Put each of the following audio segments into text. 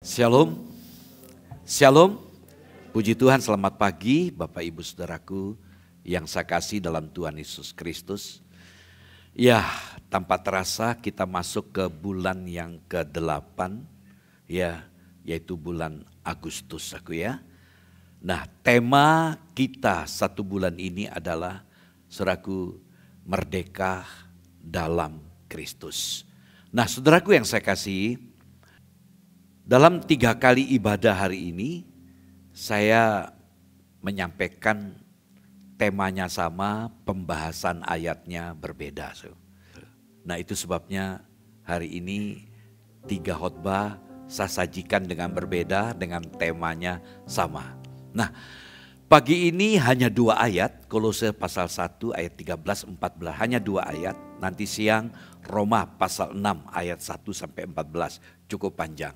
Shalom, Shalom, puji Tuhan, selamat pagi Bapak Ibu Saudaraku yang saya kasih dalam Tuhan Yesus Kristus. Ya, tanpa terasa kita masuk ke bulan yang ke-8, ya, yaitu bulan Agustus aku ya. Nah, tema kita satu bulan ini adalah, saudaraku, merdeka dalam Kristus. Nah, saudaraku yang saya kasih, dalam 3 kali ibadah hari ini, saya menyampaikan temanya sama, pembahasan ayatnya berbeda. Nah itu sebabnya hari ini 3 khotbah saya sajikan dengan berbeda, dengan temanya sama. Nah pagi ini hanya 2 ayat, Kolose pasal 1 ayat 13-14, hanya 2 ayat. Nanti siang Roma pasal 6 ayat 1-14, cukup panjang.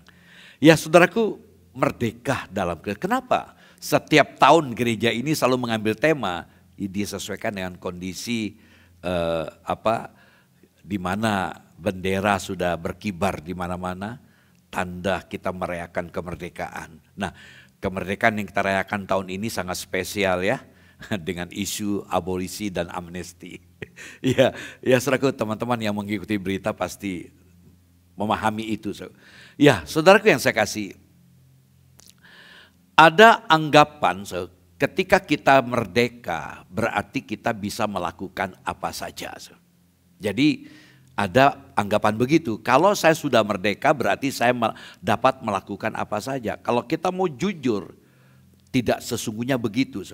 Ya saudaraku, merdeka dalam Kristus. Kenapa? Setiap tahun gereja ini selalu mengambil tema disesuaikan dengan kondisi di mana bendera sudah berkibar di mana-mana, tanda kita merayakan kemerdekaan. Nah, kemerdekaan yang kita rayakan tahun ini sangat spesial ya, dengan isu abolisi dan amnesti. Ya saudaraku, teman-teman yang mengikuti berita pasti memahami itu. Ya, saudaraku yang saya kasih, ada anggapan ketika kita merdeka berarti kita bisa melakukan apa saja. Jadi ada anggapan begitu, kalau saya sudah merdeka berarti saya dapat melakukan apa saja. Kalau kita mau jujur, tidak sesungguhnya begitu.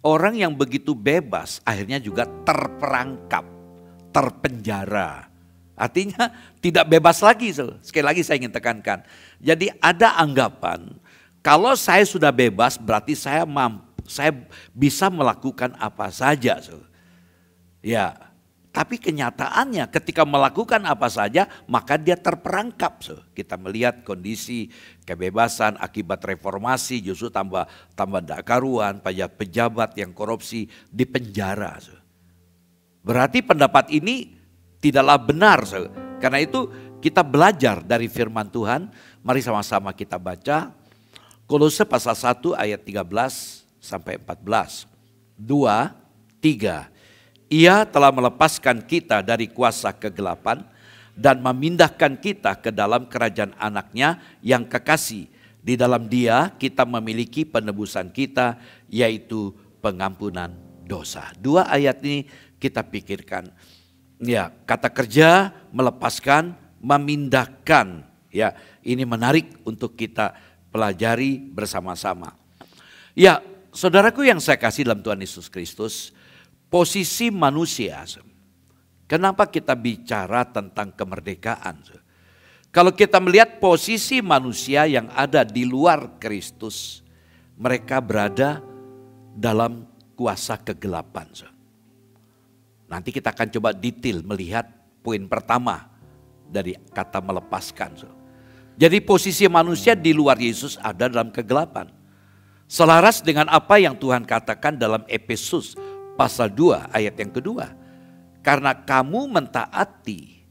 Orang yang begitu bebas akhirnya juga terperangkap, terpenjara. Artinya tidak bebas lagi. Sekali lagi saya ingin tekankan. Jadi ada anggapan kalau saya sudah bebas berarti saya bisa melakukan apa saja. Ya, tapi kenyataannya ketika melakukan apa saja maka dia terperangkap. Kita melihat kondisi kebebasan akibat reformasi justru tambah tidak karuan, pejabat yang korupsi di penjara. Berarti pendapat ini tidaklah benar. Karena itu kita belajar dari firman Tuhan. Mari sama-sama kita baca Kolose pasal 1 ayat 13-14. 2, 3. Ia telah melepaskan kita dari kuasa kegelapan dan memindahkan kita ke dalam kerajaan anaknya yang kekasih. Di dalam dia kita memiliki penebusan kita, yaitu pengampunan dosa. 2 ayat ini kita pikirkan. Ya, kata kerja, melepaskan, memindahkan. Ya, ini menarik untuk kita pelajari bersama-sama. Ya, saudaraku yang saya kasih dalam Tuhan Yesus Kristus, posisi manusia. Kenapa kita bicara tentang kemerdekaan? Kalau kita melihat posisi manusia yang ada di luar Kristus, mereka berada dalam kuasa kegelapan. Nanti kita akan coba detail melihat poin pertama dari kata melepaskan. Jadi posisi manusia di luar Yesus ada dalam kegelapan. Selaras dengan apa yang Tuhan katakan dalam Efesus pasal 2 ayat yang kedua. Karena kamu mentaati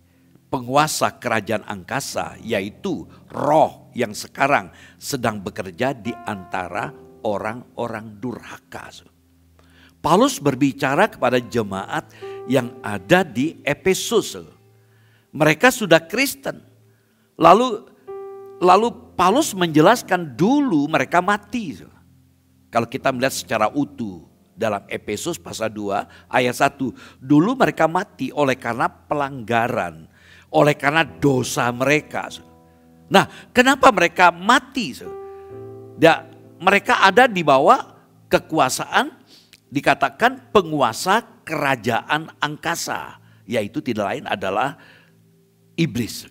penguasa kerajaan angkasa, yaitu roh yang sekarang sedang bekerja di antara orang-orang durhaka. Paulus berbicara kepada jemaat yang ada di Efesus. Mereka sudah Kristen. Lalu Paulus menjelaskan dulu mereka mati. Kalau kita melihat secara utuh dalam Efesus pasal 2 ayat 1. Dulu mereka mati oleh karena pelanggaran, oleh karena dosa mereka. Nah, kenapa mereka mati? Mereka ada di bawah kekuasaan, dikatakan penguasa kerajaan angkasa, yaitu tidak lain adalah iblis.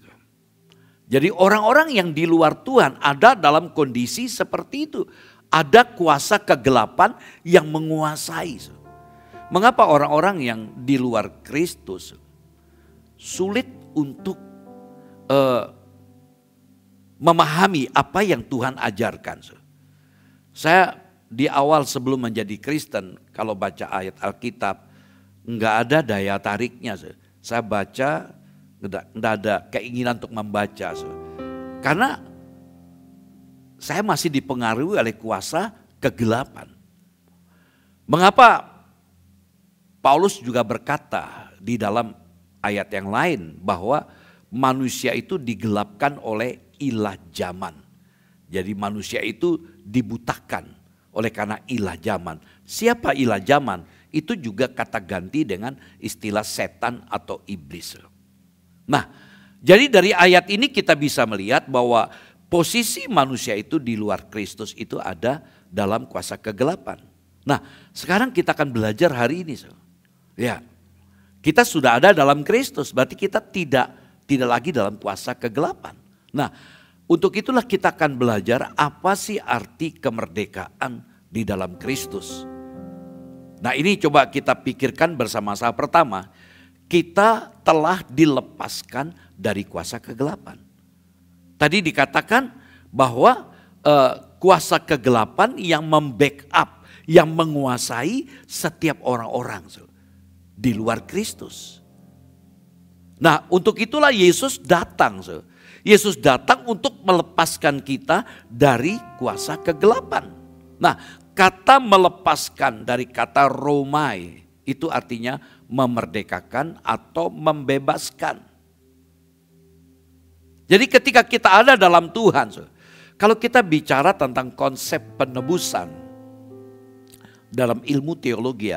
Jadi orang-orang yang di luar Tuhan ada dalam kondisi seperti itu. Ada kuasa kegelapan yang menguasai. Mengapa orang-orang yang di luar Kristus sulit untuk memahami apa yang Tuhan ajarkan? Saya di awal sebelum menjadi Kristen, kalau baca ayat Alkitab, enggak ada daya tariknya. Saya baca, enggak ada keinginan untuk membaca. Karena saya masih dipengaruhi oleh kuasa kegelapan. Mengapa Paulus juga berkata di dalam ayat yang lain bahwa manusia itu digelapkan oleh ilah zaman. Jadi manusia itu dibutakan oleh karena ilah zaman. Siapa ilah zaman? Itu juga kata ganti dengan istilah setan atau iblis. Nah, jadi dari ayat ini kita bisa melihat bahwa posisi manusia itu di luar Kristus itu ada dalam kuasa kegelapan. Nah, sekarang kita akan belajar hari ini. Ya, kita sudah ada dalam Kristus, berarti kita tidak lagi dalam kuasa kegelapan. Nah, untuk itulah kita akan belajar apa sih arti kemerdekaan di dalam Kristus. Nah, ini coba kita pikirkan bersama-sama. Pertama, kita telah dilepaskan dari kuasa kegelapan. Tadi dikatakan bahwa kuasa kegelapan yang membackup, yang menguasai setiap orang-orang di luar Kristus. Nah, untuk itulah Yesus datang. Yesus datang untuk melepaskan kita dari kuasa kegelapan. Nah, kata melepaskan dari kata romai itu artinya memerdekakan atau membebaskan. Jadi ketika kita ada dalam Tuhan, kalau kita bicara tentang konsep penebusan dalam ilmu teologi,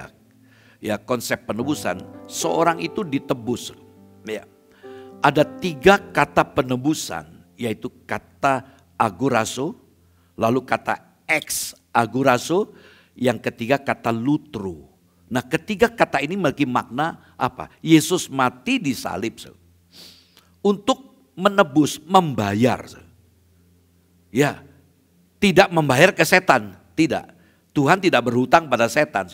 ya konsep penebusan, seorang itu ditebus. Ya, ada 3 kata penebusan, yaitu kata aguraso, lalu kata ex aguraso, yang ketiga kata lutru. Nah, ketiga kata ini memiliki makna apa? Yesus mati di salib untuk menebus, membayar. Ya, tidak membayar ke setan, tidak. Tuhan tidak berhutang pada setan.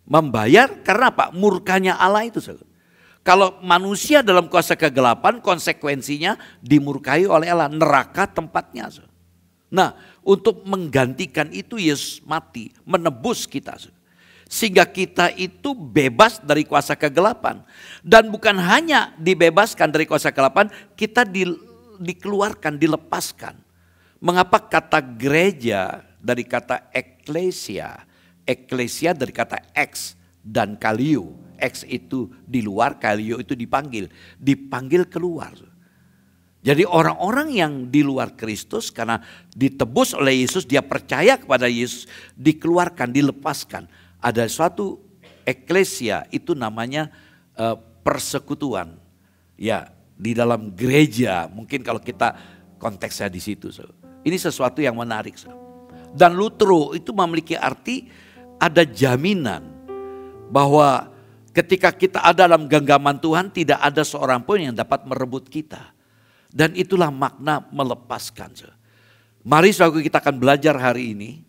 Membayar karena apa? Murkanya Allah itu. Kalau manusia dalam kuasa kegelapan, konsekuensinya dimurkai oleh Allah, neraka tempatnya. Nah, untuk menggantikan itu Yesus mati, menebus kita. Sehingga kita itu bebas dari kuasa kegelapan. Dan bukan hanya dibebaskan dari kuasa kegelapan, kita dikeluarkan, dilepaskan. Mengapa kata gereja dari kata eklesia? Eklesia dari kata ex dan kalio. Ex itu di luar, kalio itu dipanggil. Dipanggil keluar. Jadi orang-orang yang di luar Kristus karena ditebus oleh Yesus, dia percaya kepada Yesus, dikeluarkan, dilepaskan. Ada suatu eklesia, itu namanya persekutuan. Ya, di dalam gereja, mungkin kalau kita konteksnya di situ. Ini sesuatu yang menarik. Dan lutro itu memiliki arti ada jaminan bahwa ketika kita ada dalam genggaman Tuhan, tidak ada seorang pun yang dapat merebut kita. Dan itulah makna melepaskan. Mari saudara, kita akan belajar hari ini.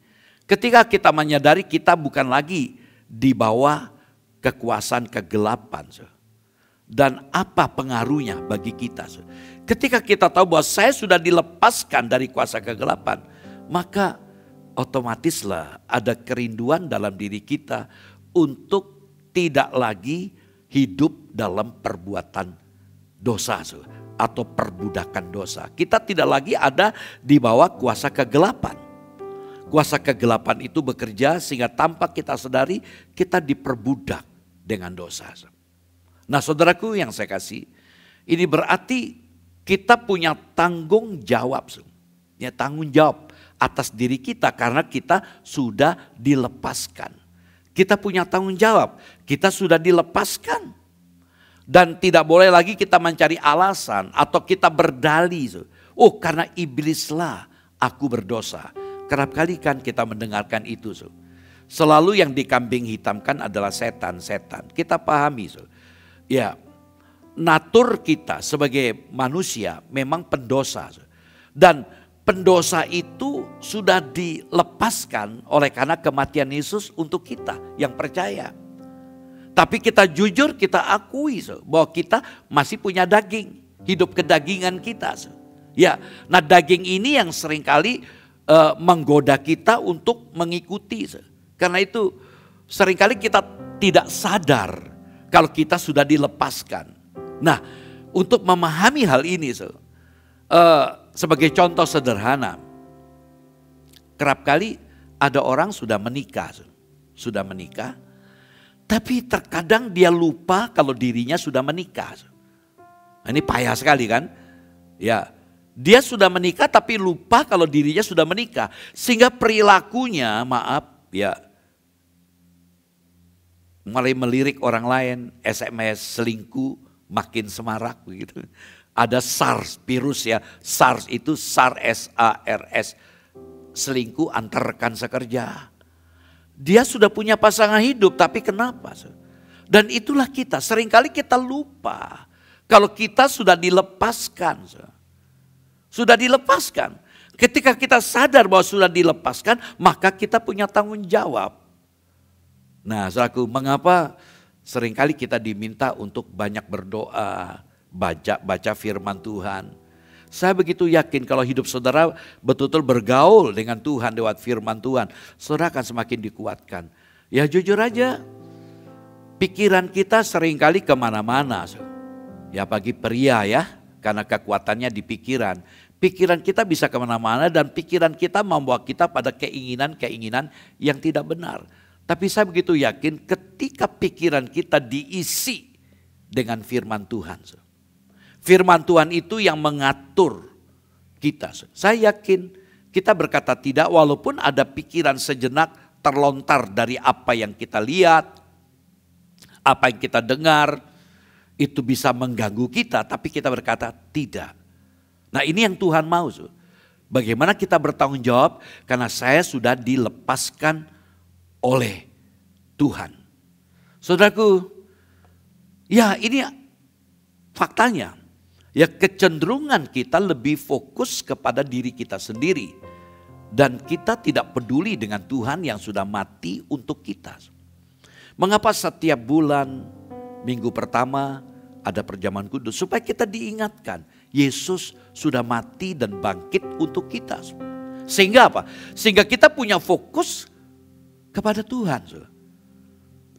Ketika kita menyadari kita bukan lagi di bawah kekuasaan kegelapan. Dan apa pengaruhnya bagi kita. Ketika kita tahu bahwa saya sudah dilepaskan dari kuasa kegelapan, maka otomatislah ada kerinduan dalam diri kita untuk tidak lagi hidup dalam perbuatan dosa atau perbudakan dosa. Kita tidak lagi ada di bawah kuasa kegelapan. Kuasa kegelapan itu bekerja sehingga tanpa kita sadari kita diperbudak dengan dosa. Nah, saudaraku yang saya kasih, ini berarti kita punya tanggung jawab. Ya, tanggung jawab atas diri kita karena kita sudah dilepaskan. Kita punya tanggung jawab, kita sudah dilepaskan. Dan tidak boleh lagi kita mencari alasan atau kita berdalih. Oh, karena iblislah aku berdosa. Kerap kali kan kita mendengarkan itu. Selalu yang dikambing hitamkan adalah setan-setan. Kita pahami. Ya, natur kita sebagai manusia memang pendosa. Dan pendosa itu sudah dilepaskan oleh karena kematian Yesus untuk kita yang percaya. Tapi kita jujur, kita akui bahwa kita masih punya daging, hidup kedagingan kita. Ya, nah daging ini yang seringkali menggoda kita untuk mengikuti. Karena itu seringkali kita tidak sadar kalau kita sudah dilepaskan. Nah, untuk memahami hal ini, sebagai contoh sederhana, kerap kali ada orang sudah menikah, tapi terkadang dia lupa kalau dirinya sudah menikah. Nah, ini payah sekali kan? Ya, dia sudah menikah tapi lupa kalau dirinya sudah menikah, sehingga perilakunya, mulai melirik orang lain, SMS, selingkuh, makin semarak begitu. Ada SARS, virus ya, SARS itu SARS, selingkuh antar rekan sekerja. Dia sudah punya pasangan hidup, tapi kenapa? Dan itulah kita, seringkali kita lupa kalau kita sudah dilepaskan. Sudah dilepaskan. Ketika kita sadar bahwa sudah dilepaskan, maka kita punya tanggung jawab. Nah, saudaraku, mengapa seringkali kita diminta untuk banyak berdoa, baca firman Tuhan. Saya begitu yakin kalau hidup saudara betul-betul bergaul dengan Tuhan lewat firman Tuhan, saudara akan semakin dikuatkan. Ya jujur aja, pikiran kita seringkali kemana-mana. Ya bagi pria ya, karena kekuatannya di pikiran. Pikiran kita bisa kemana-mana dan pikiran kita membawa kita pada keinginan-keinginan yang tidak benar. Tapi saya begitu yakin ketika pikiran kita diisi dengan firman Tuhan. Firman Tuhan itu yang mengatur kita. Saya yakin kita berkata tidak walaupun ada pikiran sejenak terlontar dari apa yang kita lihat, apa yang kita dengar, itu bisa mengganggu kita, tapi kita berkata tidak. Nah ini yang Tuhan mau. Bagaimana kita bertanggung jawab karena saya sudah dilepaskan oleh Tuhan. Saudaraku, ya ini faktanya. Ya kecenderungan kita lebih fokus kepada diri kita sendiri. Dan kita tidak peduli dengan Tuhan yang sudah mati untuk kita. Mengapa setiap bulan minggu pertama ada perjamuan kudus? Supaya kita diingatkan Yesus sudah mati dan bangkit untuk kita. Sehingga apa? Sehingga kita punya fokus kepada Tuhan.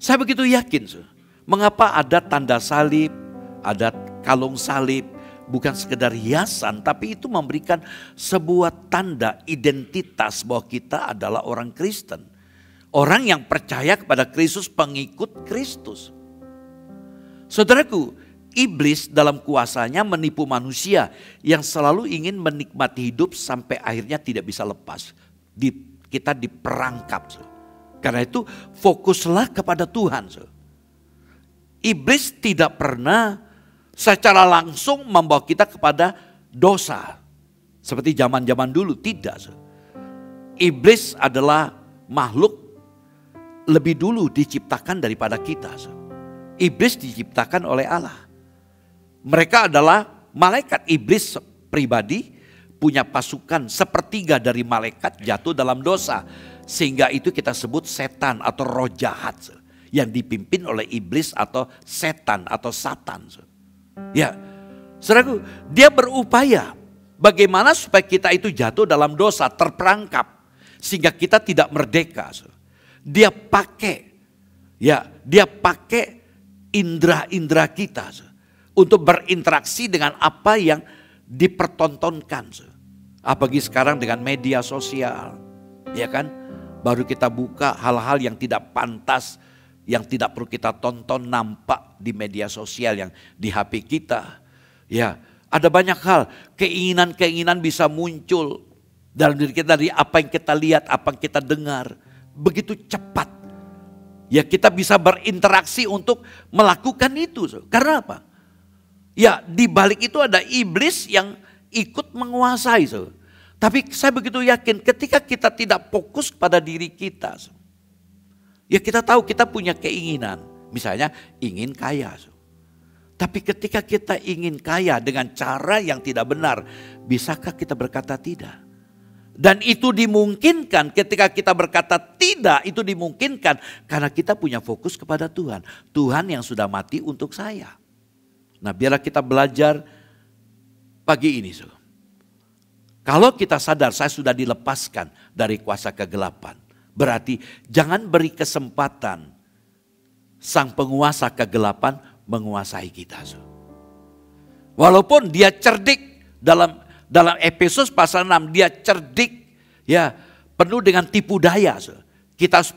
Saya begitu yakin. Mengapa ada tanda salib, ada kalung salib. Bukan sekedar hiasan, tapi itu memberikan sebuah tanda identitas bahwa kita adalah orang Kristen. Orang yang percaya kepada Kristus, pengikut Kristus. Saudaraku, iblis dalam kuasanya menipu manusia yang selalu ingin menikmati hidup sampai akhirnya tidak bisa lepas. Kita diperangkap. Karena itu fokuslah kepada Tuhan. Iblis tidak pernah secara langsung membawa kita kepada dosa. Seperti zaman-zaman dulu, tidak. Iblis adalah makhluk lebih dulu diciptakan daripada kita. Iblis diciptakan oleh Allah. Mereka adalah malaikat. Iblis pribadi punya pasukan sepertiga dari malaikat jatuh dalam dosa. Sehingga itu kita sebut setan atau roh jahat. Yang dipimpin oleh iblis atau setan atau satan. Ya, saudaraku, dia berupaya bagaimana supaya kita itu jatuh dalam dosa, terperangkap sehingga kita tidak merdeka. Dia pakai indera-indera kita untuk berinteraksi dengan apa yang dipertontonkan. Apalagi sekarang dengan media sosial, ya kan? Baru kita buka hal-hal yang tidak pantas, yang tidak perlu kita tonton nampak di media sosial yang di HP kita. Ya, ada banyak hal, keinginan-keinginan bisa muncul dalam diri kita dari apa yang kita lihat, apa yang kita dengar. Begitu cepat. Ya, kita bisa berinteraksi untuk melakukan itu. Karena apa? Ya, di balik itu ada iblis yang ikut menguasai. Tapi saya begitu yakin ketika kita tidak fokus pada diri kita. Ya kita tahu kita punya keinginan, misalnya ingin kaya. Tapi ketika kita ingin kaya dengan cara yang tidak benar, bisakah kita berkata tidak? Dan itu dimungkinkan ketika kita berkata tidak, itu dimungkinkan karena kita punya fokus kepada Tuhan. Tuhan yang sudah mati untuk saya. Nah biarlah kita belajar pagi ini. Kalau kita sadar saya sudah dilepaskan dari kuasa kegelapan. Berarti jangan beri kesempatan sang penguasa kegelapan menguasai kita. Walaupun dia cerdik dalam Efesus pasal 6 dia cerdik ya penuh dengan tipu daya. Kita harus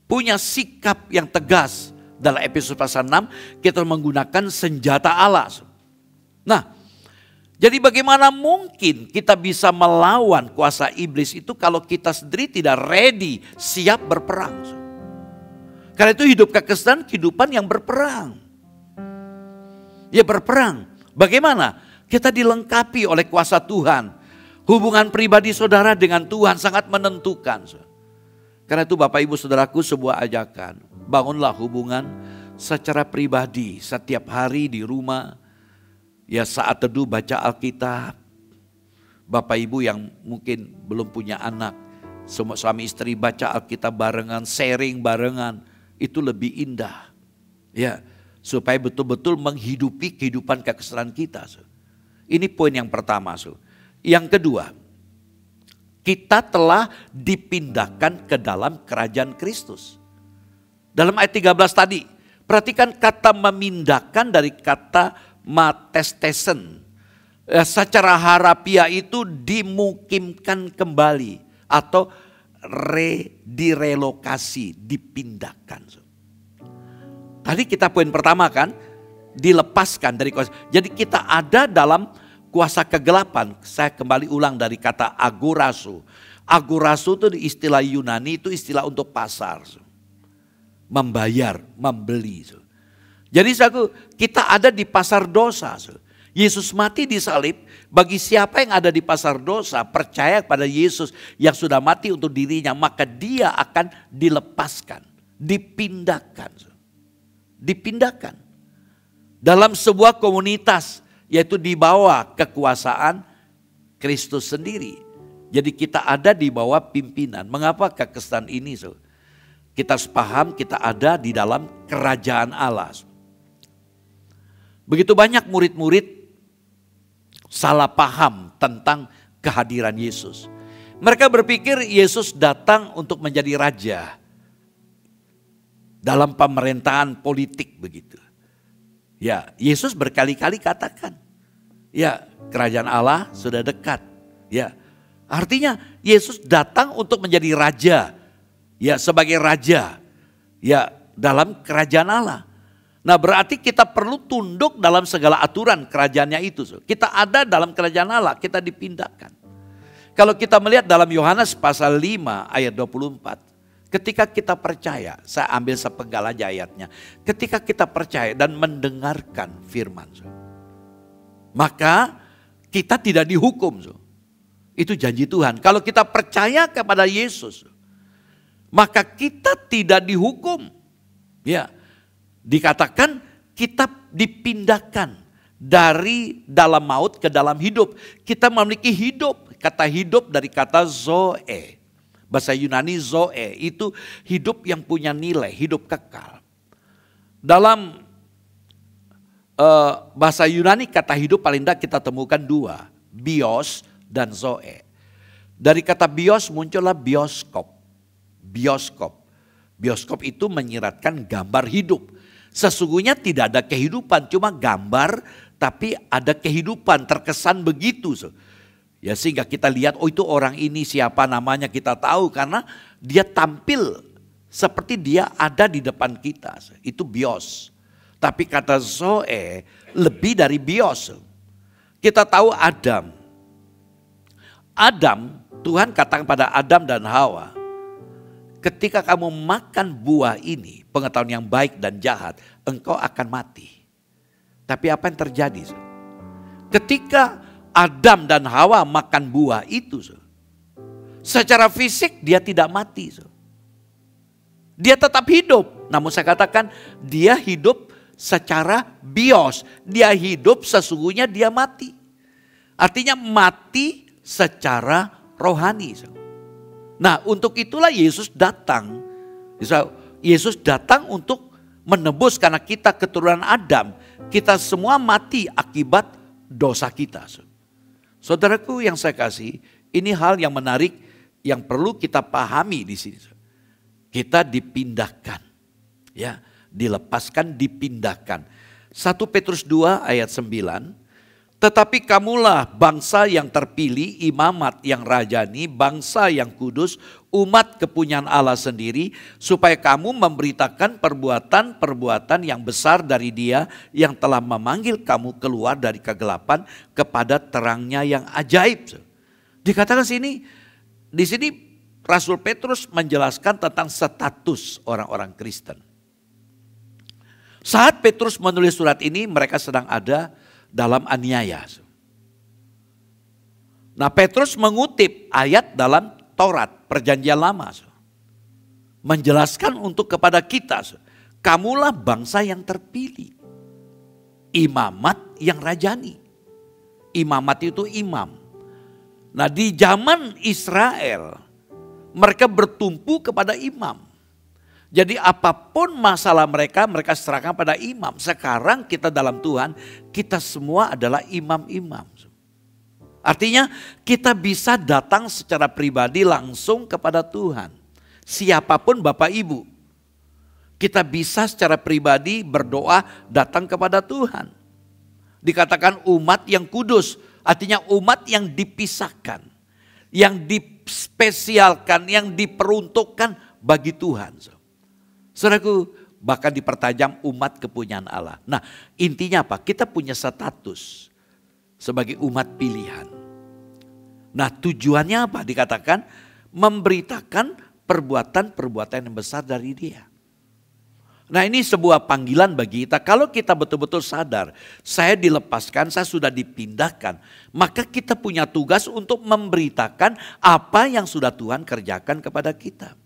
punya sikap yang tegas. Dalam Efesus pasal 6 kita menggunakan senjata Allah. Nah, jadi bagaimana mungkin kita bisa melawan kuasa iblis itu kalau kita sendiri tidak ready, siap berperang. Karena itu hidup kekristenan kehidupan yang berperang. Ya berperang. Bagaimana? Kita dilengkapi oleh kuasa Tuhan. Hubungan pribadi saudara dengan Tuhan sangat menentukan. Karena itu Bapak Ibu Saudaraku, sebuah ajakan. Bangunlah hubungan secara pribadi setiap hari di rumah. Ya saat teduh baca Alkitab. Bapak Ibu yang mungkin belum punya anak, semua suami istri baca Alkitab barengan, sharing barengan. Itu lebih indah. Ya, supaya betul-betul menghidupi kehidupan kekristenan kita. Ini poin yang pertama. Yang kedua, kita telah dipindahkan ke dalam kerajaan Kristus. Dalam ayat 13 tadi, perhatikan kata memindahkan dari kata matestesen. Secara harafiah itu dimukimkan kembali atau direlokasi, dipindahkan. Tadi kita poin pertama kan, dilepaskan dari kuasa. Jadi kita ada dalam kuasa kegelapan. Saya kembali ulang dari kata agorasu. Agorasu itu istilah Yunani, itu istilah untuk pasar. Membayar, membeli. Jadi kita ada di pasar dosa. Yesus mati di salib, bagi siapa yang ada di pasar dosa, percaya kepada Yesus yang sudah mati untuk dirinya, maka dia akan dilepaskan, dipindahkan. Dipindahkan. Dalam sebuah komunitas, yaitu di bawah kekuasaan Kristus sendiri. Jadi kita ada di bawah pimpinan. Mengapa kekristenan ini? Kita harus paham kita ada di dalam kerajaan Allah. Begitu banyak murid-murid salah paham tentang kehadiran Yesus. Mereka berpikir Yesus datang untuk menjadi raja dalam pemerintahan politik begitu. Ya, Yesus berkali-kali katakan, ya kerajaan Allah sudah dekat. Ya, artinya Yesus datang untuk menjadi raja. Ya, sebagai raja. Ya, dalam kerajaan Allah. Nah, berarti kita perlu tunduk dalam segala aturan kerajaannya itu. Kita ada dalam kerajaan Allah, kita dipindahkan. Kalau kita melihat dalam Yohanes pasal 5 ayat 24. Ketika kita percaya, saya ambil sepenggal aja ayatnya. Ketika kita percaya dan mendengarkan firman. Maka kita tidak dihukum. Itu janji Tuhan. Kalau kita percaya kepada Yesus, maka kita tidak dihukum. Ya, dikatakan kita dipindahkan dari dalam maut ke dalam hidup. Kita memiliki hidup. Kata hidup dari kata zoe. Bahasa Yunani zoe itu hidup yang punya nilai, hidup kekal. Dalam bahasa Yunani kata hidup paling tidak kita temukan dua. Bios dan zoe. Dari kata bios muncullah bioskop. Bioskop. Bioskop itu menyiratkan gambar hidup. Sesungguhnya tidak ada kehidupan, cuma gambar tapi ada kehidupan, terkesan begitu. Ya sehingga kita lihat, oh itu orang ini siapa namanya kita tahu karena dia tampil seperti dia ada di depan kita. Itu bios. Tapi kata zoe lebih dari bios. Kita tahu Adam. Adam, Tuhan katakan pada Adam dan Hawa, ketika kamu makan buah ini, pengetahuan yang baik dan jahat, engkau akan mati. Tapi apa yang terjadi? Ketika Adam dan Hawa makan buah itu, secara fisik dia tidak mati. Dia tetap hidup. Namun saya katakan dia hidup secara bios. Dia hidup sesungguhnya dia mati. Artinya mati secara rohani. Nah, untuk itulah Yesus datang. Yesus datang untuk menebus karena kita keturunan Adam. Kita semua mati akibat dosa kita. Saudaraku yang saya kasih, ini hal yang menarik yang perlu kita pahami di sini. Kita dipindahkan. Ya, dilepaskan, dipindahkan. 1 Petrus 2 ayat 9. Tetapi kamulah bangsa yang terpilih, imamat yang rajani, bangsa yang kudus, umat kepunyaan Allah sendiri, supaya kamu memberitakan perbuatan-perbuatan yang besar dari Dia yang telah memanggil kamu keluar dari kegelapan kepada terangnya yang ajaib. Dikatakan di sini Rasul Petrus menjelaskan tentang status orang-orang Kristen. Saat Petrus menulis surat ini, mereka sedang ada dalam aniaya. Nah, Petrus mengutip ayat dalam Taurat, Perjanjian Lama. Menjelaskan untuk kepada kita, kamulah bangsa yang terpilih. Imamat yang rajani. Imamat itu imam. Nah, di zaman Israel, mereka bertumpu kepada imam. Jadi apapun masalah mereka serahkan pada imam. Sekarang kita dalam Tuhan, kita semua adalah imam-imam. Artinya kita bisa datang secara pribadi langsung kepada Tuhan. Siapapun Bapak Ibu. Kita bisa secara pribadi berdoa datang kepada Tuhan. Dikatakan umat yang kudus, artinya umat yang dipisahkan. Yang dispesialkan, yang diperuntukkan bagi Tuhan. Saudaraku, bahkan dipertajam umat kepunyaan Allah. Nah, intinya apa? Kita punya status sebagai umat pilihan. Nah, tujuannya apa? Dikatakan memberitakan perbuatan-perbuatan yang besar dari Dia. Nah, ini sebuah panggilan bagi kita. Kalau kita betul-betul sadar, saya dilepaskan, saya sudah dipindahkan, maka kita punya tugas untuk memberitakan apa yang sudah Tuhan kerjakan kepada kita.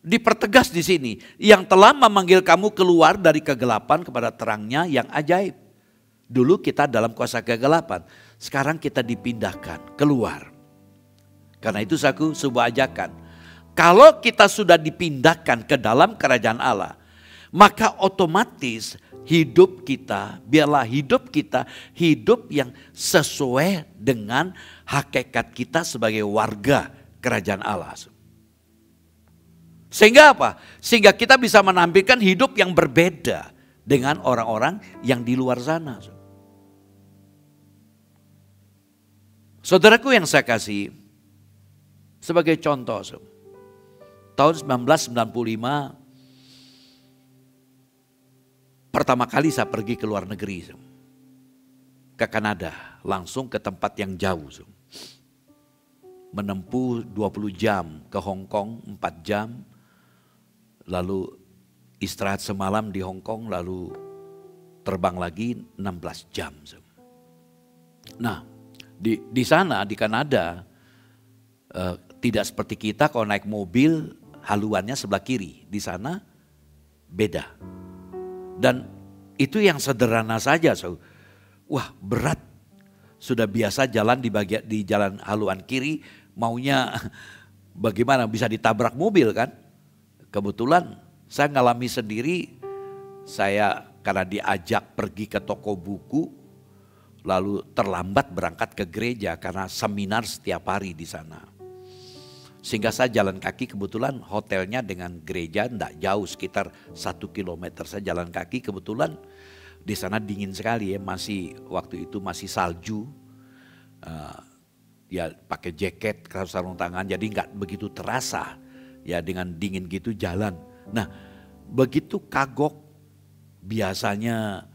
Dipertegas di sini, yang telah memanggil kamu keluar dari kegelapan kepada terangnya yang ajaib. Dulu kita dalam kuasa kegelapan, sekarang kita dipindahkan keluar. Karena itu sebuah ajakan. Kalau kita sudah dipindahkan ke dalam kerajaan Allah, maka otomatis biarlah hidup kita hidup yang sesuai dengan hakikat kita sebagai warga kerajaan Allah. Sehingga apa? Sehingga kita bisa menampilkan hidup yang berbeda dengan orang-orang yang di luar sana. Saudaraku yang saya kasih, sebagai contoh, tahun 1995 pertama kali saya pergi ke luar negeri, ke Kanada, langsung ke tempat yang jauh. Menempuh 20 jam, ke Hong Kong 4 jam, lalu istirahat semalam di Hong Kong, lalu terbang lagi 16 jam. Nah, di sana di Kanada tidak seperti kita kalau naik mobil haluannya sebelah kiri. Di sana beda. Dan itu yang sederhana saja. Wah, berat. Sudah biasa jalan di jalan haluan kiri, maunya bagaimana bisa ditabrak mobil kan? Kebetulan saya ngalami sendiri, saya karena diajak pergi ke toko buku, lalu terlambat berangkat ke gereja karena seminar setiap hari di sana. Sehingga saya jalan kaki, kebetulan hotelnya dengan gereja tidak jauh, sekitar 1 kilometer. Saya jalan kaki, kebetulan di sana dingin sekali ya, waktu itu masih salju. Ya pakai jaket, sarung tangan, jadi nggak begitu terasa. Ya dengan dingin gitu jalan. Nah begitu kagok, biasanya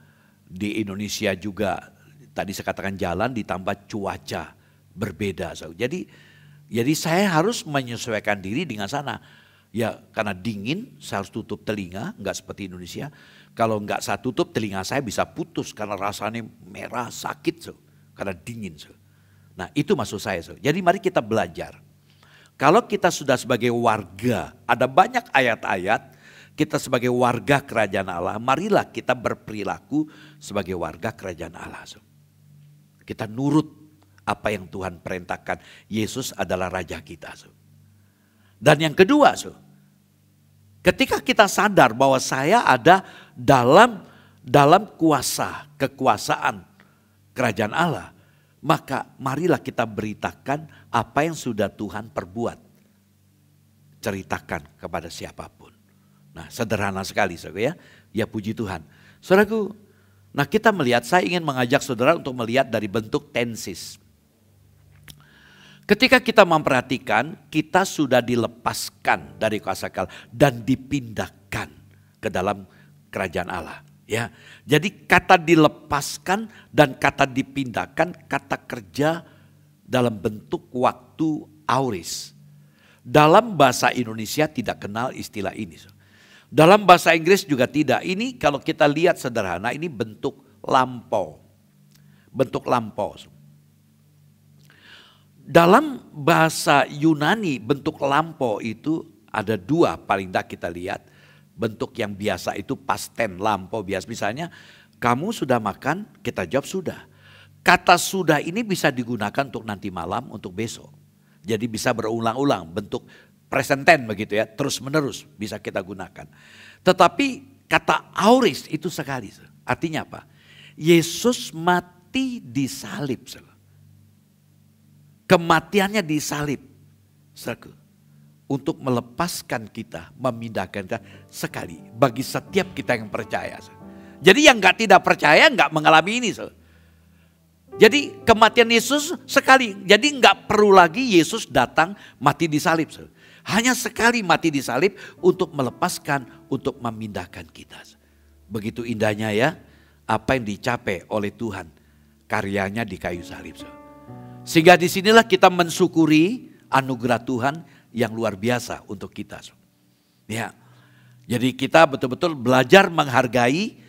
di Indonesia juga tadi saya katakan jalan ditambah cuaca berbeda. Jadi saya harus menyesuaikan diri dengan sana. Ya karena dingin saya harus tutup telinga, nggak seperti Indonesia. Kalau nggak saya tutup telinga saya bisa putus karena rasanya merah sakit karena dingin. Nah itu maksud saya. Jadi mari kita belajar. Kalau kita sudah sebagai warga, ada banyak ayat-ayat, kita sebagai warga kerajaan Allah, marilah kita berperilaku sebagai warga kerajaan Allah. Kita nurut apa yang Tuhan perintahkan. Yesus adalah Raja kita. Dan yang kedua, ketika kita sadar bahwa saya ada dalam kekuasaan kerajaan Allah, maka marilah kita beritakan apa yang sudah Tuhan perbuat. Ceritakan kepada siapapun. Nah sederhana sekali saudara ya. Ya puji Tuhan. Saudaraku, Nah kita melihat, saya ingin mengajak saudara untuk melihat dari bentuk tenses. Ketika kita memperhatikan, kita sudah dilepaskan dari kuasa kekal dan dipindahkan ke dalam kerajaan Allah. Ya, jadi kata dilepaskan dan kata dipindahkan, kata kerja dalam bentuk waktu auris. Dalam bahasa Indonesia tidak kenal istilah ini. Dalam bahasa Inggris juga tidak. Ini kalau kita lihat sederhana, ini bentuk lampau. Bentuk lampau. Dalam bahasa Yunani bentuk lampau itu ada dua paling tidak kita lihat. Bentuk yang biasa itu past tense, lampau biasa. Misalnya kamu sudah makan, kita jawab sudah. Kata sudah ini bisa digunakan untuk nanti malam, untuk besok. Jadi bisa berulang-ulang, bentuk present tense begitu ya, terus menerus bisa kita gunakan. Tetapi kata auris itu sekali. Artinya apa? Yesus mati di salib. Kematiannya di salib. Untuk melepaskan kita, memindahkan kita sekali. Bagi setiap kita yang percaya. Jadi yang tidak percaya nggak mengalami ini. Jadi kematian Yesus sekali. Jadi nggak perlu lagi Yesus datang mati di salib. Hanya sekali mati di salib untuk melepaskan, untuk memindahkan kita. Begitu indahnya ya, apa yang dicapai oleh Tuhan, karyanya di kayu salib. Sehingga disinilah kita mensyukuri anugerah Tuhan yang luar biasa untuk kita. Ya, jadi kita betul-betul belajar menghargai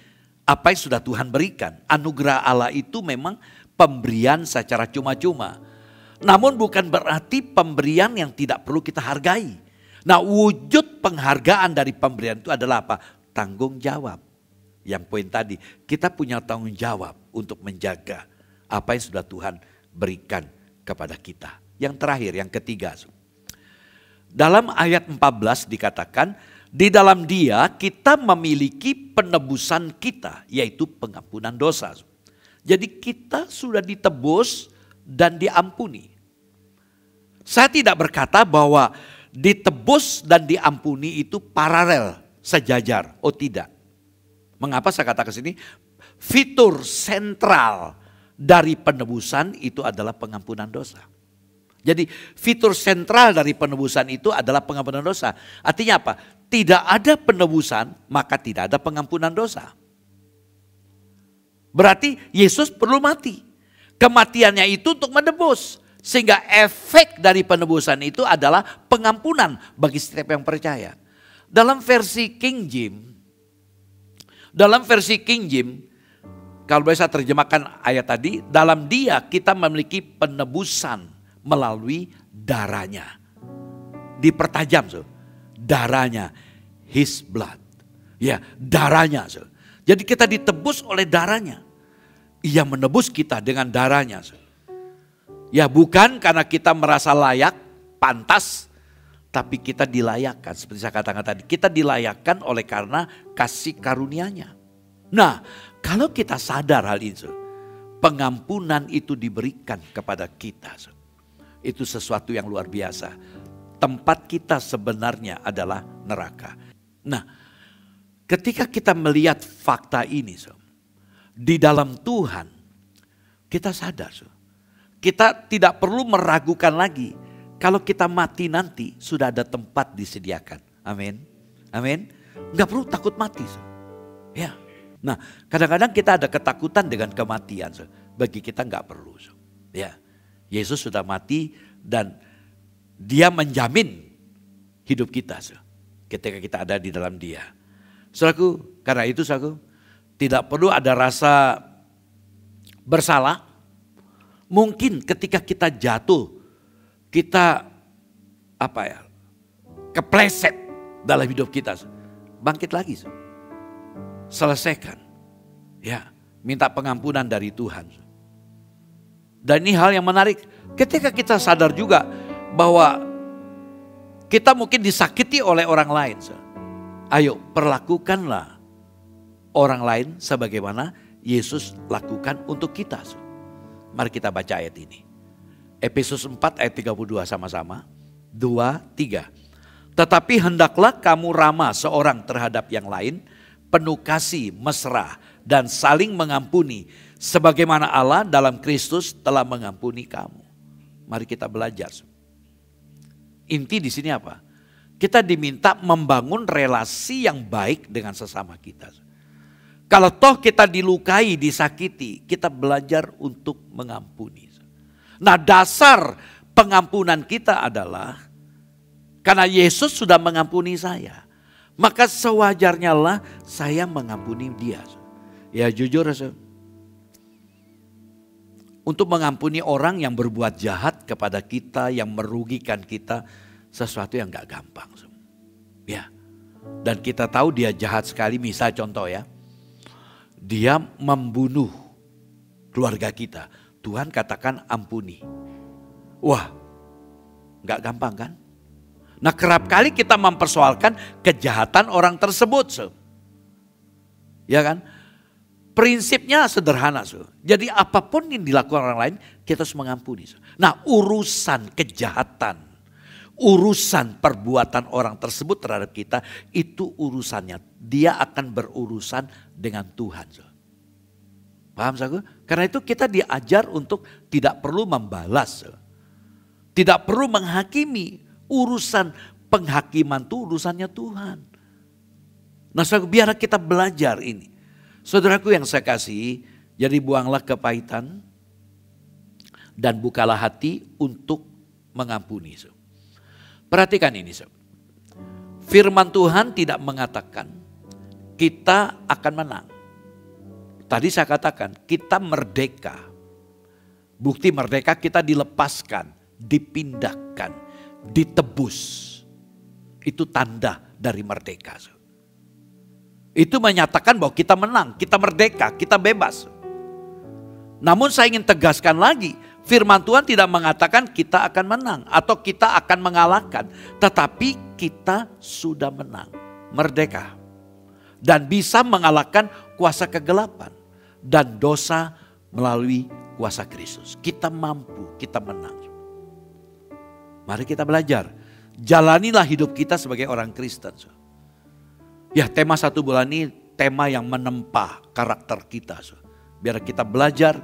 apa yang sudah Tuhan berikan. Anugerah Allah itu memang pemberian secara cuma-cuma. Namun bukan berarti pemberian yang tidak perlu kita hargai. Nah, wujud penghargaan dari pemberian itu adalah apa? Tanggung jawab. Yang poin tadi, kita punya tanggung jawab untuk menjaga apa yang sudah Tuhan berikan kepada kita. Yang terakhir, yang ketiga. Dalam ayat 14 dikatakan, di dalam Dia kita memiliki penebusan kita, yaitu pengampunan dosa. Jadi kita sudah ditebus dan diampuni. Saya tidak berkata bahwa ditebus dan diampuni itu paralel, sejajar. Oh tidak. Mengapa saya katakan sini? Fitur sentral dari penebusan itu adalah pengampunan dosa. Jadi fitur sentral dari penebusan itu adalah pengampunan dosa. Artinya apa? Tidak ada penebusan, maka tidak ada pengampunan dosa. Berarti Yesus perlu mati. Kematiannya itu untuk menebus. Sehingga efek dari penebusan itu adalah pengampunan bagi setiap yang percaya. Dalam versi King James, kalau boleh saya terjemahkan ayat tadi, dalam Dia kita memiliki penebusan melalui darahnya. Dipertajam, darahnya, His blood. Ya, darahnya. Jadi kita ditebus oleh darahnya. Ia menebus kita dengan darahnya. Ya, bukan karena kita merasa layak, pantas, tapi kita dilayakkan. Seperti saya katakan tadi, kita dilayakkan oleh karena kasih karunia-Nya. Nah, kalau kita sadar hal itu, pengampunan itu diberikan kepada kita. Itu sesuatu yang luar biasa. Tempat kita sebenarnya adalah neraka. Nah, ketika kita melihat fakta ini, di dalam Tuhan, kita sadar, kita tidak perlu meragukan lagi. Kalau kita mati nanti, sudah ada tempat disediakan. Amin. Amin. Enggak perlu takut mati. Ya. Nah, kadang-kadang kita ada ketakutan dengan kematian. Bagi kita enggak perlu. Ya. Yesus sudah mati dan Dia menjamin hidup kita ketika kita ada di dalam Dia. Saudaraku, karena itu saudaraku, tidak perlu ada rasa bersalah. Mungkin ketika kita jatuh, kita kepleset dalam hidup kita, bangkit lagi, selesaikan, ya, minta pengampunan dari Tuhan. Dan ini hal yang menarik, ketika kita sadar juga bahwa kita mungkin disakiti oleh orang lain, ayo perlakukanlah orang lain sebagaimana Yesus lakukan untuk kita. Mari kita baca ayat ini. Efesus 4 ayat 32 sama-sama. 2, 3. Tetapi hendaklah kamu ramah seorang terhadap yang lain, penuh kasih, mesra, dan saling mengampuni. Sebagaimana Allah dalam Kristus telah mengampuni kamu. Mari kita belajar. Inti di sini apa? Kita diminta membangun relasi yang baik dengan sesama kita. Kalau toh kita dilukai, disakiti, kita belajar untuk mengampuni. Nah, dasar pengampunan kita adalah karena Yesus sudah mengampuni saya, maka sewajarnya lah saya mengampuni dia. Ya jujur, untuk mengampuni orang yang berbuat jahat kepada kita, yang merugikan kita, sesuatu yang gak gampang. Ya, dan kita tahu dia jahat sekali. Misal contoh ya, dia membunuh keluarga kita. Tuhan katakan ampuni. Wah, gak gampang kan? Nah, kerap kali kita mempersoalkan kejahatan orang tersebut. Ya kan? Prinsipnya sederhana. Jadi apapun yang dilakukan orang lain, kita harus mengampuni. Nah, urusan kejahatan, urusan perbuatan orang tersebut terhadap kita, itu urusannya. Dia akan berurusan dengan Tuhan. Paham saudara? Karena itu kita diajar untuk tidak perlu membalas. Tidak perlu menghakimi. Urusan penghakiman itu urusannya Tuhan. Nah, saudara, biar kita belajar ini. Saudaraku yang saya kasih, jadi buanglah kepahitan dan bukalah hati untuk mengampuni. Perhatikan ini. Firman Tuhan tidak mengatakan kita akan menang. Tadi saya katakan kita merdeka. Bukti merdeka kita dilepaskan, dipindahkan, ditebus. Itu tanda dari merdeka. Itu menyatakan bahwa kita menang, kita merdeka, kita bebas. Namun saya ingin tegaskan lagi, firman Tuhan tidak mengatakan kita akan menang atau kita akan mengalahkan. Tetapi kita sudah menang, merdeka. Dan bisa mengalahkan kuasa kegelapan dan dosa melalui kuasa Kristus. Kita mampu, kita menang. Mari kita belajar. Jalanilah hidup kita sebagai orang Kristen. Ya, tema 1 bulan ini tema yang menempa karakter kita. Biar kita belajar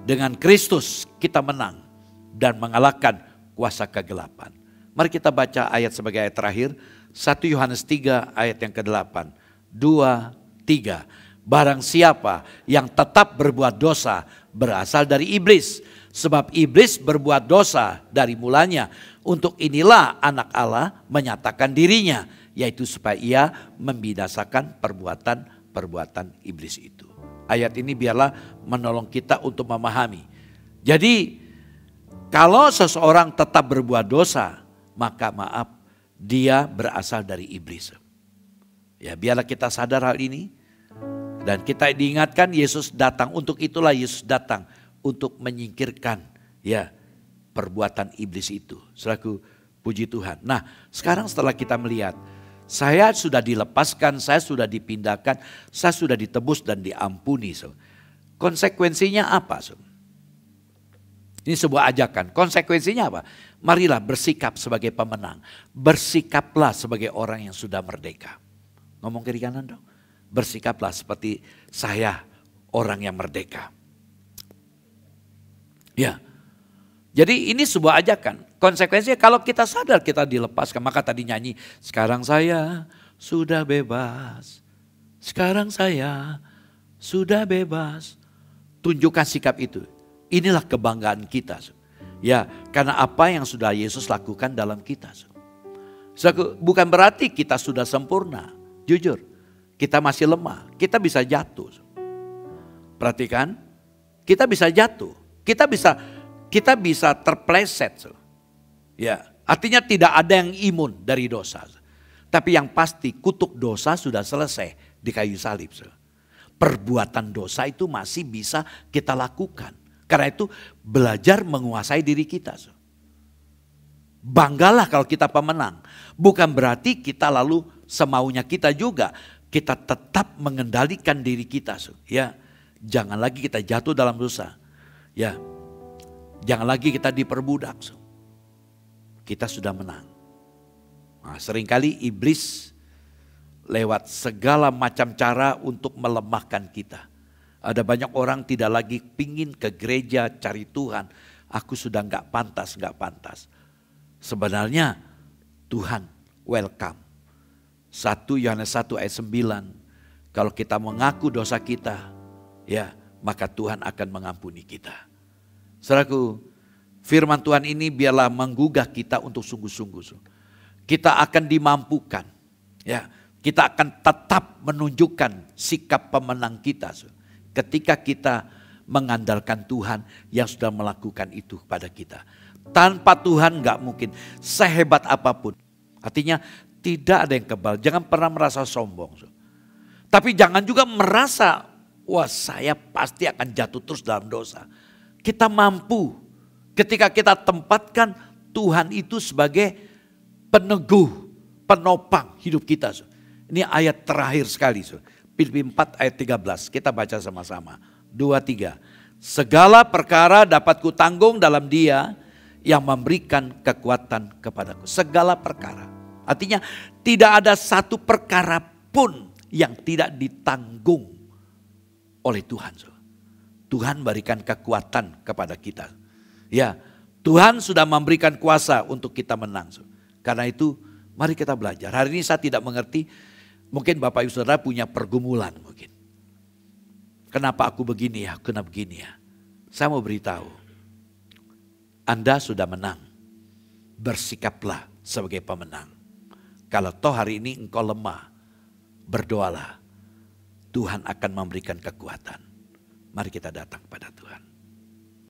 dengan Kristus kita menang dan mengalahkan kuasa kegelapan. Mari kita baca ayat sebagai ayat terakhir. 1 Yohanes 3 ayat yang ke-8. 2, 3. Barang siapa yang tetap berbuat dosa berasal dari iblis. Sebab iblis berbuat dosa dari mulanya. Untuk inilah anak Allah menyatakan dirinya. Yaitu supaya ia membinasakan perbuatan-perbuatan iblis itu. Ayat ini biarlah menolong kita untuk memahami. Jadi kalau seseorang tetap berbuat dosa, maka maaf, dia berasal dari iblis. Ya, biarlah kita sadar hal ini. Dan kita diingatkan Yesus datang, untuk itulah Yesus datang untuk menyingkirkan ya perbuatan iblis itu. Selaku puji Tuhan. Nah, sekarang setelah kita melihat, saya sudah dilepaskan, saya sudah dipindahkan, saya sudah ditebus dan diampuni. Konsekuensinya apa? Ini sebuah ajakan. Konsekuensinya apa? Marilah bersikap sebagai pemenang. Bersikaplah sebagai orang yang sudah merdeka. Ngomong kiri kanan dong. Bersikaplah seperti saya, orang yang merdeka. Ya. Jadi ini sebuah ajakan. Konsekuensinya kalau kita sadar kita dilepaskan. Maka tadi nyanyi, sekarang saya sudah bebas. Sekarang saya sudah bebas. Tunjukkan sikap itu. Inilah kebanggaan kita. Ya, karena apa yang sudah Yesus lakukan dalam kita. Bukan berarti kita sudah sempurna. Jujur, kita masih lemah. Kita bisa jatuh. Perhatikan, kita bisa jatuh. Kita bisa terpleset. Ya, artinya tidak ada yang imun dari dosa. Tapi yang pasti kutuk dosa sudah selesai di kayu salib. Perbuatan dosa itu masih bisa kita lakukan. Karena itu belajar menguasai diri kita. Banggalah kalau kita pemenang. Bukan berarti kita lalu semaunya kita juga. Kita tetap mengendalikan diri kita. Ya, jangan lagi kita jatuh dalam dosa. Ya, jangan lagi kita diperbudak. Kita sudah menang. Nah, seringkali iblis lewat segala macam cara untuk melemahkan kita. Ada banyak orang tidak lagi pingin ke gereja cari Tuhan. Aku sudah nggak pantas. Sebenarnya Tuhan welcome. 1 Yohanes 1 ayat 9. Kalau kita mengaku dosa kita, ya maka Tuhan akan mengampuni kita. Saudaraku, firman Tuhan ini biarlah menggugah kita untuk sungguh-sungguh. Kita akan dimampukan. Ya, kita akan tetap menunjukkan sikap pemenang kita. Ketika kita mengandalkan Tuhan yang sudah melakukan itu kepada kita. Tanpa Tuhan gak mungkin, sehebat apapun. Artinya tidak ada yang kebal, jangan pernah merasa sombong. Tapi jangan juga merasa, wah saya pasti akan jatuh terus dalam dosa. Kita mampu ketika kita tempatkan Tuhan itu sebagai peneguh, penopang hidup kita. Ini ayat terakhir sekali. Filipi 4 ayat 13, kita baca sama-sama. 2, 3. Segala perkara dapat kutanggung dalam Dia yang memberikan kekuatan kepadaku. Segala perkara. Artinya tidak ada satu perkara pun yang tidak ditanggung oleh Tuhan. Tuhan berikan kekuatan kepada kita. Ya, Tuhan sudah memberikan kuasa untuk kita menang. Karena itu mari kita belajar. Hari ini saya tidak mengerti. Mungkin Bapak Ibu Saudara punya pergumulan mungkin. Kenapa aku begini ya, kenapa begini ya. Saya mau beritahu. Anda sudah menang. Bersikaplah sebagai pemenang. Kalau toh hari ini engkau lemah, berdoalah. Tuhan akan memberikan kekuatan. Mari kita datang kepada Tuhan.